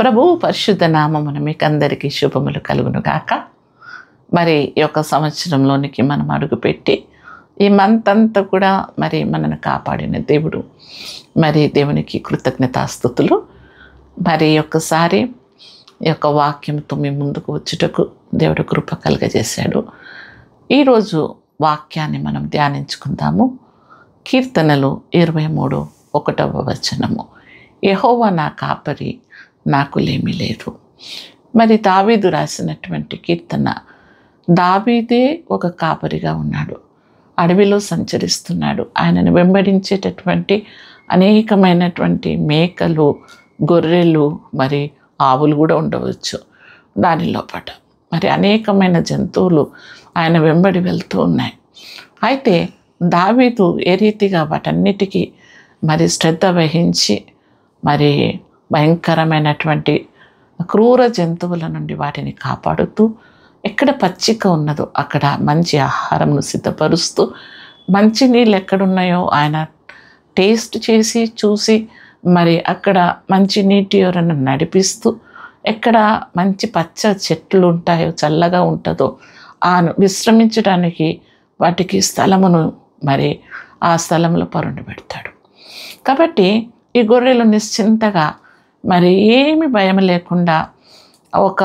ప్రభువు పరిశుద్ధ నామమున మీకు అందరికీ శుభములు కలుగును గాక. మరి ఈ యొక్క సంవత్సరంలోనికి మనం అడుగుపెట్టి ఈ మంత్ అంతా కూడా మరి మనను కాపాడిన దేవుడు, మరి దేవునికి కృతజ్ఞతాస్తుతులు. మరి ఒక్కసారి ఈ యొక్క వాక్యంతో మీ ముందుకు వచ్చుటకు దేవుడు కృప కలుగజేశాడు. ఈరోజు వాక్యాన్ని మనం ధ్యానించుకుందాము. కీర్తనలు 23:1 యెహోవా నా కాపరి, నాకు లేమి లేదు. మరి దావీదు రాసినటువంటి కీర్తన. దావీదే ఒక కాపరిగా ఉన్నాడు, అడవిలో సంచరిస్తున్నాడు. ఆయనను వెంబడించేటటువంటి అనేకమైనటువంటి మేకలు, గొర్రెలు, మరి ఆవులు కూడా ఉండవచ్చు దాని లోపల. మరి అనేకమైన జంతువులు ఆయన వెంబడి వెళ్తూ ఉన్నాయి. అయితే దావీదు ఏ రీతిగా వాటన్నిటికీ మరి శ్రద్ధ వహించి మరి భయంకరమైనటువంటి క్రూర జంతువుల నుండి వాటిని కాపాడుతూ, ఎక్కడ పచ్చిక ఉన్నదో అక్కడ మంచి ఆహారంను సిద్ధపరుస్తూ, మంచి నీళ్ళు ఎక్కడున్నాయో ఆయన టేస్ట్ చేసి చూసి మరి అక్కడ మంచి నీటి యొరను నడిపిస్తూ, ఎక్కడ మంచి పచ్చ చెట్లు ఉంటాయో, చల్లగా ఉంటుందో ఆ విశ్రమించడానికి వాటికి స్థలమును మరి ఆ స్థలంలో పరుండి పెడతాడు. కాబట్టి ఈ గొర్రెలు నిశ్చింతగా మరి ఏమి భయం లేకుండా, ఒక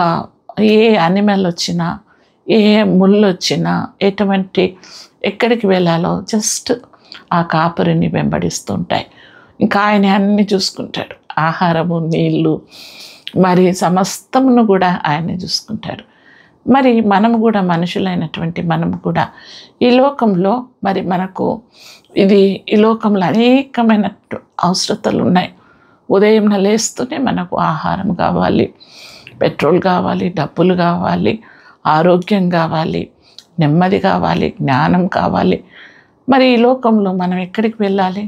ఏ యానిమల్ వచ్చినా, ఏ ముళ్ళు వచ్చినా, ఎక్కడికి వెళ్ళాలో జస్ట్ ఆ కాపరిని వెంబడిస్తూ ఉంటాయి. ఇంకా ఆయన అన్నీ చూసుకుంటాడు. ఆహారము, నీళ్ళు, మరి సమస్తమును కూడా ఆయనే చూసుకుంటాడు. మరి మనము కూడా మనుషులైనటువంటి మనము కూడా ఈ లోకంలో మరి మనకు ఈ లోకంలో అనేకమైన అవసరతలు ఉన్నాయి. ఉదయం లేస్తూనే మనకు ఆహారం కావాలి, పెట్రోల్ కావాలి, డబ్బులు కావాలి, ఆరోగ్యం కావాలి, నెమ్మది కావాలి, జ్ఞానం కావాలి. మరి ఈ లోకంలో మనం ఎక్కడికి వెళ్ళాలి,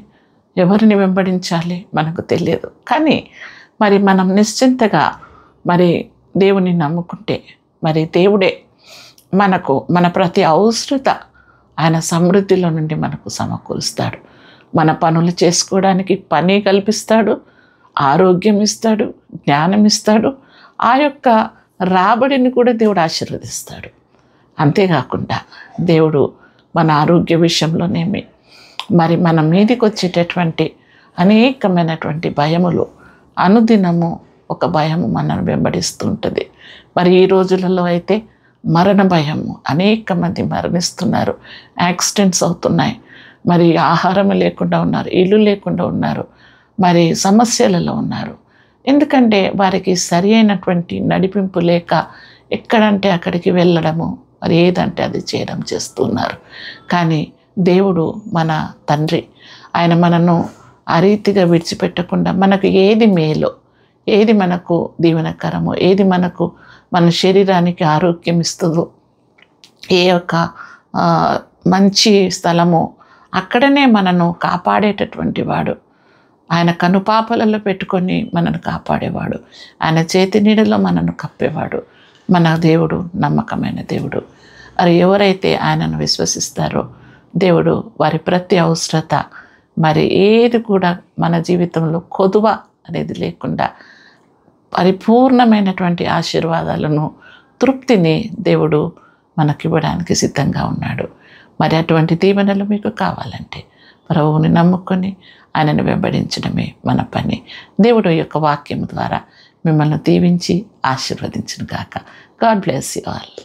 ఎవరిని వెంబడించాలి మనకు తెలియదు. కానీ మరి మనం నిశ్చింతగా మరి దేవుని నమ్ముకుంటే మరి దేవుడే మనకు మన ప్రతి అవసరత ఆయన సమృద్ధిలో నుండి మనకు సమకూరుస్తాడు. మన పనులు చేసుకోవడానికి పని కల్పిస్తాడు, ఆరోగ్యం ఇస్తాడు, జ్ఞానం ఇస్తాడు. ఆ యొక్క రాబడిని కూడా దేవుడు ఆశీర్వదిస్తాడు. అంతేకాకుండా దేవుడు మన ఆరోగ్య విషయంలోనేమి మరి మన మీదికి వచ్చేటటువంటి అనేకమైనటువంటి భయములు, అనుదినము ఒక భయము మనను వెంబడిస్తూ ఉంటుంది. మరి ఈ రోజులలో అయితే మరణ భయము, అనేక మంది మరణిస్తున్నారు, యాక్సిడెంట్స్ అవుతున్నాయి, మరి ఆహారం లేకుండా ఉన్నారు, ఇల్లు లేకుండా ఉన్నారు, మరి సమస్యలలో ఉన్నారు. ఎందుకంటే వారికి సరి అయినటువంటి నడిపింపు లేక ఎక్కడంటే అక్కడికి వెళ్ళడము, మరి ఏదంటే అది చేయడం చేస్తున్నారు. కానీ దేవుడు మన తండ్రి, ఆయన మనను ఆ రీతిగా విడిచిపెట్టకుండా మనకు ఏది మేలో, ఏది మనకు దీవెనకరమో, ఏది మనకు మన శరీరానికి ఆరోగ్యం ఇస్తుందో, ఏ యొక్క మంచి స్థలమో అక్కడనే మనను కాపాడేటటువంటి వాడు. ఆయన కనుపాపలలో పెట్టుకొని మనను కాపాడేవాడు, ఆయన చేతి నీడలో మనను కప్పేవాడు మన దేవుడు నమ్మకమైన దేవుడు. మరి ఎవరైతే ఆయనను విశ్వసిస్తారో దేవుడు వారి ప్రతి అవసరత, మరి ఏది కూడా మన జీవితంలో కొదువ అనేది లేకుండా పరిపూర్ణమైనటువంటి ఆశీర్వాదాలను, తృప్తిని దేవుడు మనకివ్వడానికి సిద్ధంగా ఉన్నాడు. మరి అటువంటి దీవెనలు మీకు కావాలంటే ప్రభువుని నమ్ముకొని ఆయనను వెంబడించడమే మన పని. దేవుడు యొక్క వాక్యం ద్వారా మిమ్మల్ని దీవించి ఆశీర్వదించును గాక. God bless you all.